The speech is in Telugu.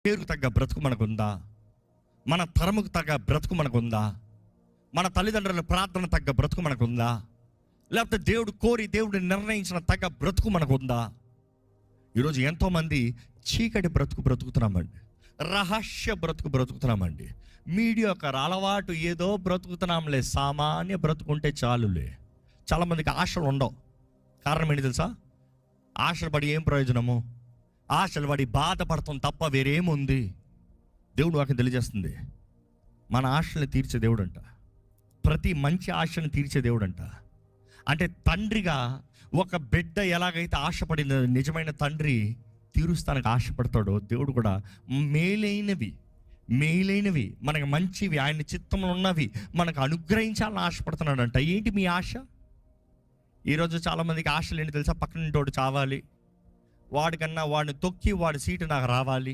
పేరుకు తగ్గ బ్రతుకు మనకుందా? మన తరముకు తగ్గ బ్రతుకు మనకుందా? మన తల్లిదండ్రుల ప్రార్థన తగ్గ బ్రతుకు మనకుందా? లేకపోతే దేవుడు కోరి దేవుడు నిర్ణయించిన తగ్గ బ్రతుకు మనకుందా? ఈరోజు ఎంతోమంది చీకటి బ్రతుకు బ్రతుకుతున్నామండి, రహస్య బ్రతుకు బ్రతుకుతున్నామండి, మీడియాకర్ అలవాటు ఏదో బ్రతుకుతున్నాంలే, సామాన్య బ్రతుకుంటే చాలులే. చాలామందికి ఆశలు ఉండవు. కారణం ఏంటి తెలుసా? ఆశలు పడి ఏం ప్రయోజనము? ఆశలు పడి బాధపడతాం తప్ప వేరేముంది? దేవుడు వాక్యం తెలియజేస్తుంది, మన ఆశల్ని తీర్చే దేవుడు అంట, ప్రతి మంచి ఆశను తీర్చే దేవుడు అంట. అంటే తండ్రిగా ఒక బిడ్డ ఎలాగైతే ఆశపడిన నిజమైన తండ్రి తీరుస్తానికి ఆశపడతాడో, దేవుడు కూడా మేలైనవి మనకు మంచివి, ఆయన చిత్తంలో ఉన్నవి మనకు అనుగ్రహించాలని ఆశపడుతున్నాడంట. ఏంటి మీ ఆశ? ఈరోజు చాలామందికి ఆశలు ఏంటి తెలుసా? పక్కన వాడు చావాలి, వాడికన్నా వాడిని తొక్కి వాడి సీటు నాకు రావాలి,